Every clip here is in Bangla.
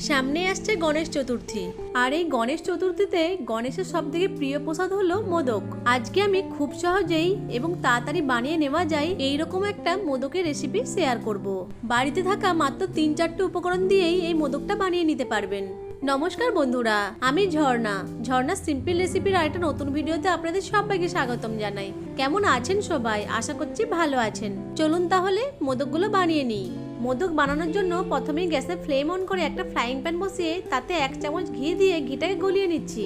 সামনে আসছে গণেশ চতুর্থী, আর এই গণেশ চতুর্থীতে গণেশের সবথেকে প্রিয় প্রসাদ হলো মোদক। আজকে আমি খুব সহজেই এবং তাড়াতাড়ি বানিয়ে নেওয়া যায় এইরকম একটা মোদকের রেসিপি শেয়ার করব। বাড়িতে থাকা মাত্র 3-4টে উপকরণ দিয়েই এই মোদকটা বানিয়ে নিতে পারবেন। নমস্কার বন্ধুরা, আমি ঝর্ণা। ঝর্ণা সিম্পল রেসিপির আরেকটা নতুন ভিডিওতে আপনাদের সবাইকে স্বাগতম জানাই। কেমন আছেন সবাই? আশা করছি ভালো আছেন। চলুন তাহলে মোদকগুলো বানিয়ে নিই। মোদক বানানোর জন্য প্রথমেই গ্যাসের ফ্লেম অন করে একটা ফ্রাইং প্যান বসিয়ে তাতে 1 চামচ ঘি দিয়ে ঘিটাকে গলিয়ে নিচ্ছি।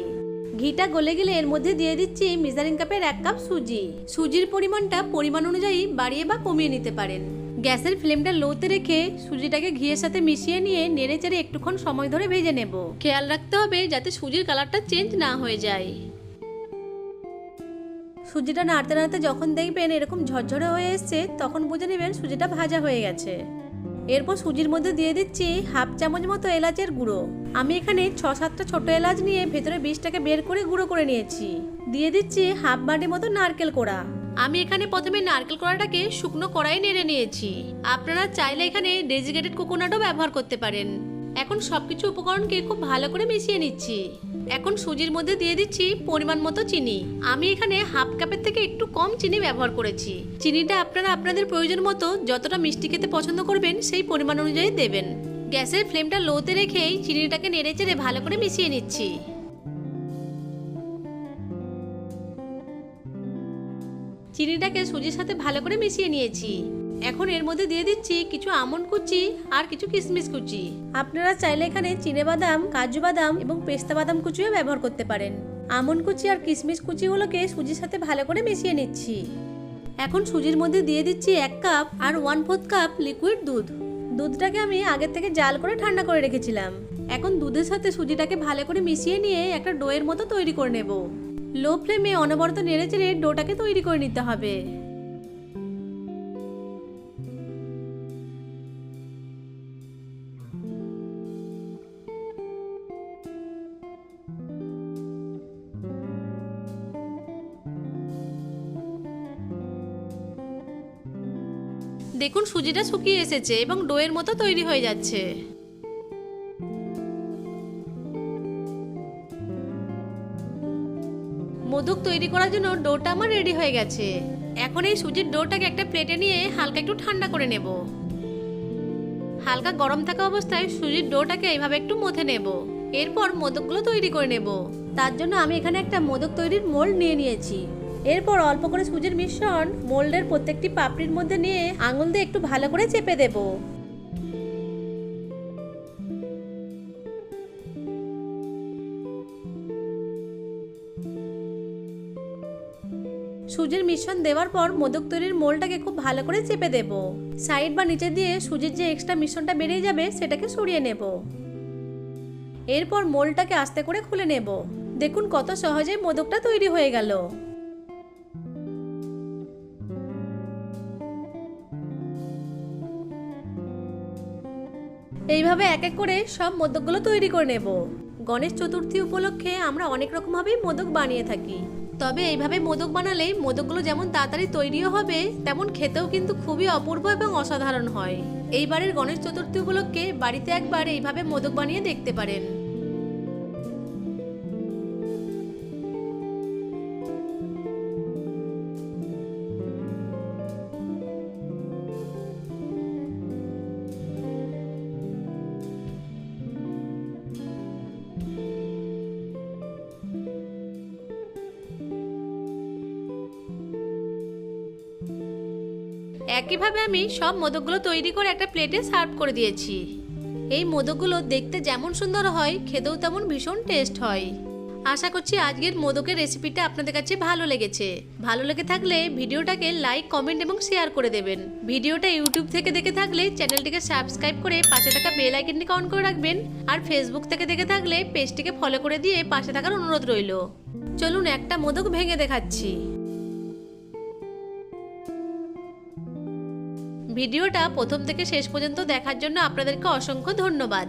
ঘিটা গলে গেলে এর মধ্যে দিয়ে দিচ্ছি মেজারিং কাপের 1 কাপ সুজি। সুজির পরিমাণটা পরিমাণ অনুযায়ী বাড়িয়ে বা কমিয়ে নিতে পারেন। গ্যাসের ফ্লেমটা লোতে রেখে সুজিটাকে ঘিয়ের সাথে মিশিয়ে নিয়ে নেড়ে চেড়ে একটুক্ষণ সময় ধরে ভেজে নেব। খেয়াল রাখতে হবে যাতে সুজির কালারটা চেঞ্জ না হয়ে যায়। সুজিটা নাড়তে নাড়তে যখন দেখবেন এরকম ঝরঝরে হয়ে এসছে তখন বুঝে নেবেন সুজিটা ভাজা হয়ে গেছে। এরপর সুজির মধ্যে দিয়ে দিচ্ছি 1/2 চামচ মতো এলাচের গুঁড়ো। আমি এখানে 6-7টা ছোট এলাচ নিয়ে ভেতরে বীজটাকে বের করে গুঁড়ো করে নিয়েছি। দিয়ে দিচ্ছি 1/2 বাটি মতো নারকেল কোড়া। আমি এখানে প্রথমে নারকেল কোড়াটাকে শুকনো কড়াই নেড়ে নিয়েছি। আপনারা চাইলে এখানে ডেজিকেটেড কোকোনাটও ব্যবহার করতে পারেন। এখন সবকিছু উপকরণকে খুব ভালো করে মিশিয়ে নিচ্ছি। এখন সুজির মধ্যে দিয়ে দিচ্ছি পরিমাণ মতো চিনি। আমি এখানে 1/2 কাপের থেকে একটু কম চিনি ব্যবহার করেছি। চিনিটা আপনারা আপনাদের প্রয়োজন মতো যতটা মিষ্টি খেতে পছন্দ করবেন সেই পরিমাণ অনুযায়ী দেবেন। গ্যাসের ফ্লেমটা লোতে রেখেই চিনিটাকে নেড়ে চেড়ে ভালো করে মিশিয়ে নিচ্ছি। চিনিটাকে সুজির সাথে ভালো করে মিশিয়ে নিয়েছি। এখন এর মধ্যে দিয়ে দিচ্ছি কিছু আমন্ড কুচি আর কিছু কিশমিশ কুচি। আপনারা চাইলে এখানে চিনেবাদাম, কাজু বাদাম এবং পেস্তা বাদাম কুচিও ব্যবহার করতে পারেন। আমন্ড কুচি আর কিশমিশ কুচিগুলোকে সুজির সাথে ভালো করে মিশিয়ে নিচ্ছি। এখন সুজির মধ্যে দিয়ে দিচ্ছি 1 কাপ আর 1/4 কাপ লিকুইড দুধ। দুধটাকে আমি আগে থেকে জাল করে ঠান্ডা করে রেখেছিলাম। এখন দুধের সাথে সুজিটাকে ভালো করে মিশিয়ে নিয়ে একটা ডোয়ের মতো তৈরি করে নেব। লো ফ্লেমে অনবরত নেড়ে চেড়ে ডোটাকে তৈরি করে নিতে হবে। দেখুন সুজিটা শুকিয়ে এসেছে এবং ডোয়ের মতো তৈরি হয়ে যাচ্ছে। মোদক তৈরি করার জন্য ডোটা আমার রেডি হয়ে গেছে। এখন এই সুজির ডোটাকে একটা প্লেটে নিয়ে হালকা একটু ঠান্ডা করে নেব। হালকা গরম থাকা অবস্থায় সুজির ডোটাকে এইভাবে একটু মথে নেব। এরপর মোদকগুলো তৈরি করে নেব। তার জন্য আমি এখানে একটা মোদক তৈরির মোল্ড নিয়ে নিয়েছি। এরপর অল্প করে সুজির মিশ্রণ মোল্ডের প্রত্যেকটি পাপড়ির মধ্যে নিয়ে আঙুল দিয়ে একটু ভালো করে চেপে দেব। সুজির মিশ্রণ দেওয়ার পর মোদক তৈরির মোল্ডটাকে খুব ভালো করে চেপে দেব। সাইড বা নিচে দিয়ে সুজির যে এক্সট্রা মিশ্রণটা বেরিয়ে যাবে সেটাকে সরিয়ে নেব। এরপর মোল্ডটাকে আস্তে করে খুলে নেব। দেখুন কত সহজে মোদকটা তৈরি হয়ে গেল। এইভাবে এক এক করে সব মোদকগুলো তৈরি করে নেব। গণেশ চতুর্থী উপলক্ষে আমরা অনেক রকমভাবেই মোদক বানিয়ে থাকি। তবে এইভাবে মোদক বানালে মোদকগুলো যেমন তাড়াতাড়ি তৈরিও হবে তেমন খেতেও কিন্তু খুবই অপূর্ব এবং অসাধারণ হয়। এইবারের গণেশ চতুর্থী উপলক্ষে বাড়িতে একবার এইভাবে মোদক বানিয়ে দেখতে পারেন। একইভাবে আমি সব মোদকগুলো তৈরি করে একটা প্লেটে সার্ভ করে দিয়েছি। এই মোদকগুলো দেখতে যেমন সুন্দর হয় খেতেও তেমন ভীষণ টেস্ট হয়। আশা করছি আজকের মোদকের রেসিপিটা আপনাদের কাছে ভালো লেগেছে। ভালো লেগে থাকলে ভিডিওটাকে লাইক, কমেন্ট এবং শেয়ার করে দেবেন। ভিডিওটা ইউটিউব থেকে দেখে থাকলে চ্যানেলটিকে সাবস্ক্রাইব করে পাশে থাকা বেল আইকনটিকে অন করে রাখবেন। আর ফেসবুক থেকে দেখে থাকলে পেজটিকে ফলো করে দিয়ে পাশে থাকার অনুরোধ রইল। চলুন একটা মোদক ভেঙে দেখাচ্ছি। ভিডিওটা প্রথম থেকে শেষ পর্যন্ত দেখার জন্য আপনাদেরকে অসংখ্য ধন্যবাদ।